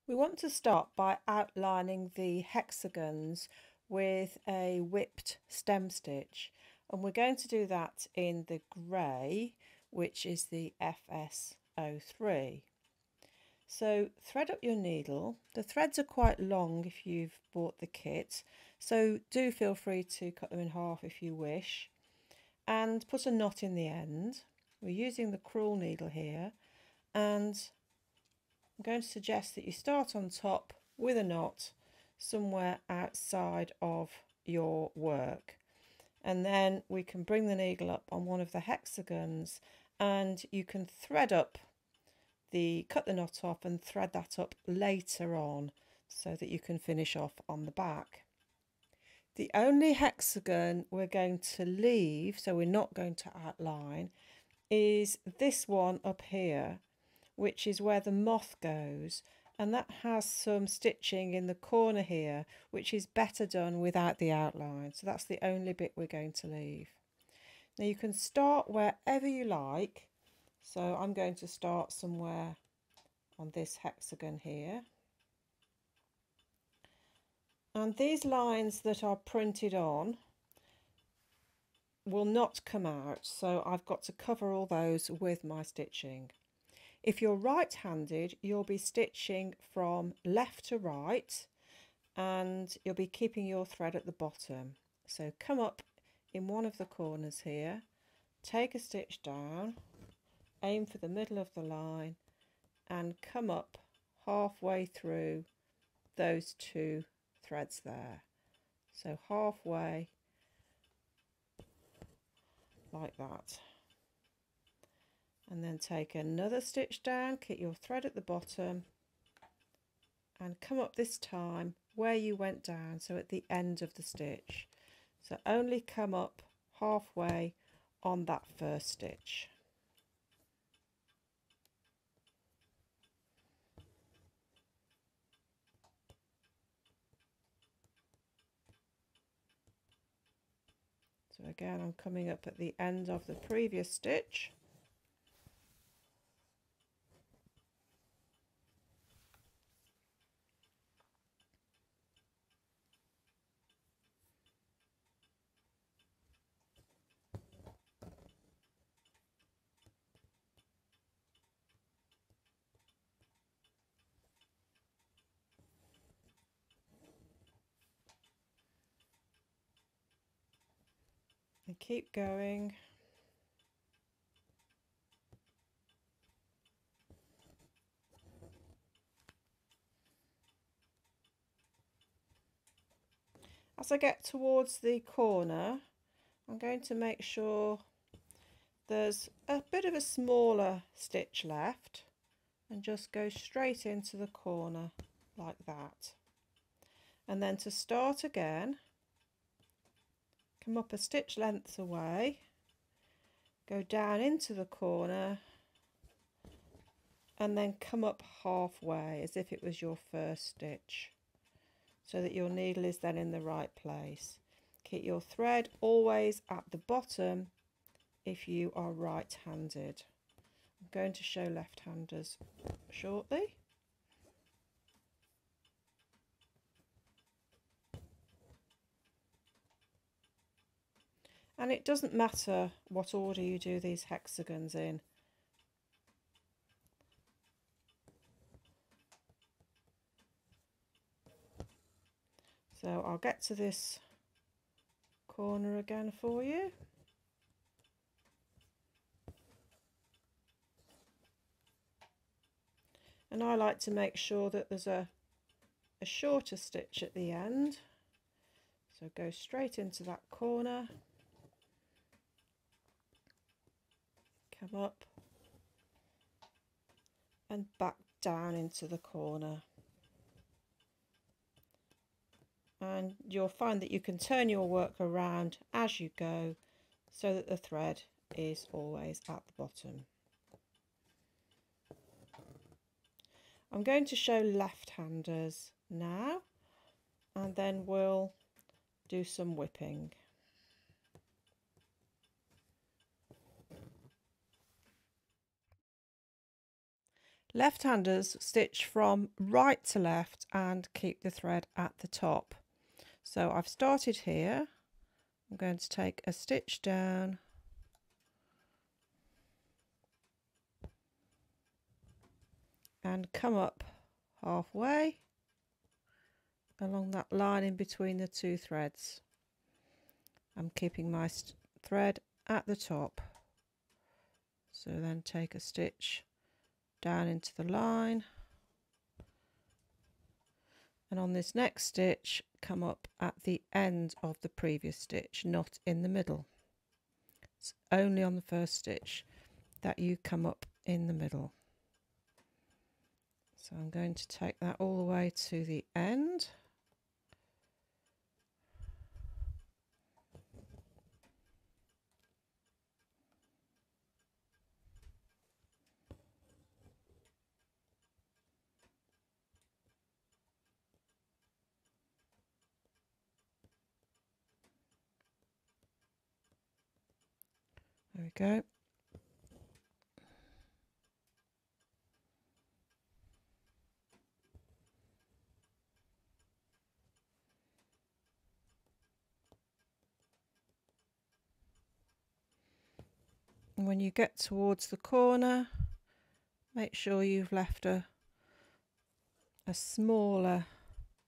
We want to start by outlining the hexagons with a whipped stem stitch, and we're going to do that in the grey, which is the FS03. So thread up your needle. The threads are quite long if you've bought the kit, so do feel free to cut them in half if you wish, and put a knot in the end. We're using the crewel needle here, and I'm going to suggest that you start on top with a knot somewhere outside of your work, and then we can bring the needle up on one of the hexagons and you can cut the knot off and thread that up later on so that you can finish off on the back. The only hexagon we're going to leave, so we're not going to outline, is this one up here, which is where the moth goes, and that has some stitching in the corner here which is better done without the outline, so that's the only bit we're going to leave. Now you can start wherever you like, so I'm going to start somewhere on this hexagon here, and these lines that are printed on will not come out, so I've got to cover all those with my stitching. If you're right-handed, you'll be stitching from left to right and you'll be keeping your thread at the bottom. So come up in one of the corners here, take a stitch down, aim for the middle of the line and come up halfway through those two threads there. So halfway, like that. And then take another stitch down, keep your thread at the bottom and come up this time where you went down, so at the end of the stitch. So only come up halfway on that first stitch. So again, I'm coming up at the end of the previous stitch. And keep going. As I get towards the corner, I'm going to make sure there's a bit of a smaller stitch left and just go straight into the corner like that. And then to start again, come up a stitch length away, go down into the corner and then come up halfway as if it was your first stitch, so that your needle is then in the right place. Keep your thread always at the bottom if you are right-handed. I'm going to show left-handers shortly. And it doesn't matter what order you do these hexagons in. So I'll get to this corner again for you. And I like to make sure that there's a shorter stitch at the end. So go straight into that corner, come up and back down into the corner. And you'll find that you can turn your work around as you go so that the thread is always at the bottom. I'm going to show left-handers now and then we'll do some whipping. Left-handers stitch from right to left and keep the thread at the top. So I've started here. I'm going to take a stitch down and come up halfway along that line in between the two threads. I'm keeping my thread at the top. So then take a stitch down into the line, and on this next stitch come up at the end of the previous stitch, not in the middle. It's only on the first stitch that you come up in the middle. So I'm going to take that all the way to the end. There we go. And when you get towards the corner, make sure you've left a smaller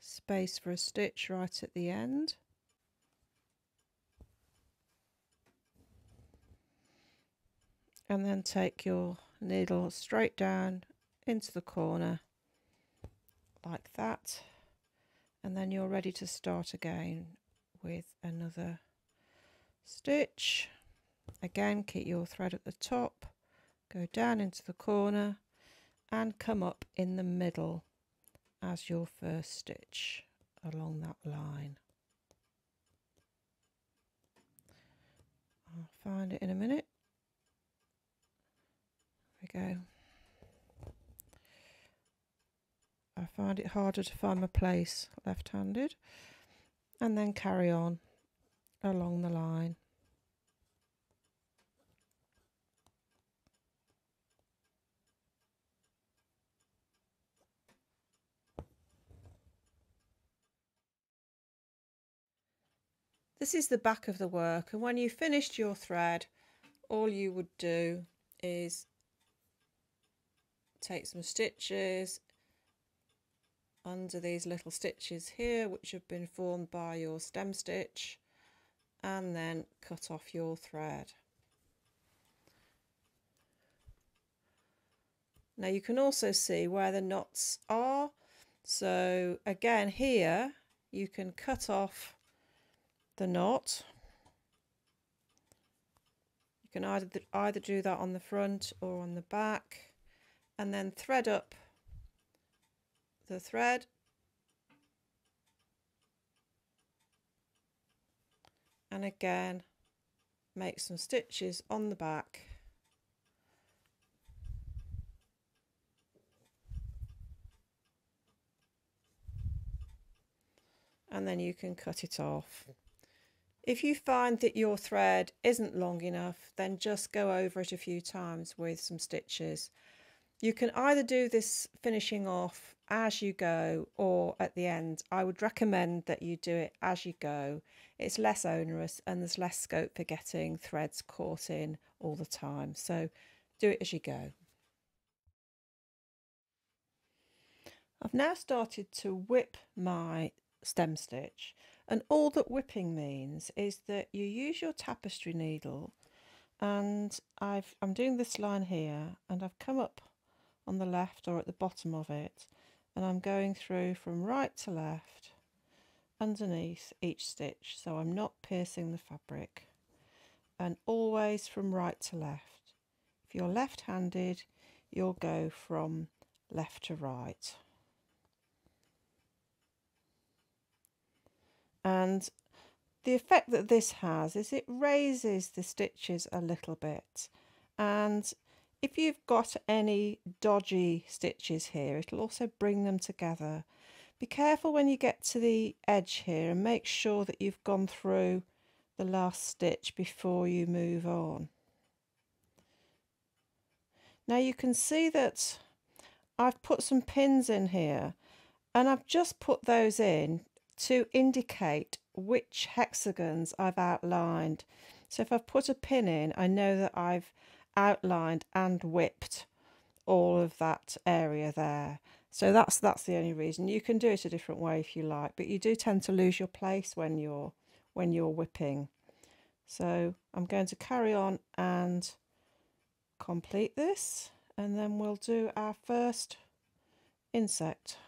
space for a stitch right at the end. And then take your needle straight down into the corner like that, and then you're ready to start again with another stitch. Again, keep your thread at the top, go down into the corner and come up in the middle as your first stitch along that line. I'll find it in a minute. There we go. I find it harder to find my place left-handed, and then carry on along the line. This is the back of the work, and when you've finished your thread, all you would do is take some stitches under these little stitches here, which have been formed by your stem stitch, and then cut off your thread. Now you can also see where the knots are, so again here you can cut off the knot. You can either do that on the front or on the back, and then thread up the thread and again make some stitches on the back, and then you can cut it off. If you find that your thread isn't long enough, then just go over it a few times with some stitches. You can either do this finishing off as you go or at the end. I would recommend that you do it as you go. It's less onerous and there's less scope for getting threads caught in all the time. So do it as you go. I've now started to whip my stem stitch, and all that whipping means is that you use your tapestry needle, and I'm doing this line here, and I've come up on the left or at the bottom of it, and I'm going through from right to left underneath each stitch, so I'm not piercing the fabric, and always from right to left. If you're left-handed, you'll go from left to right. And the effect that this has is it raises the stitches a little bit, and if you've got any dodgy stitches here, it'll also bring them together. Be careful when you get to the edge here and make sure that you've gone through the last stitch before you move on. Now you can see that I've put some pins in here, and I've just put those in to indicate which hexagons I've outlined. So if I've put a pin in, I know that I've outlined and whipped all of that area there. So that's the only reason. You can do it a different way if you like, but you do tend to lose your place when you're whipping. So I'm going to carry on and complete this, and then we'll do our first insect.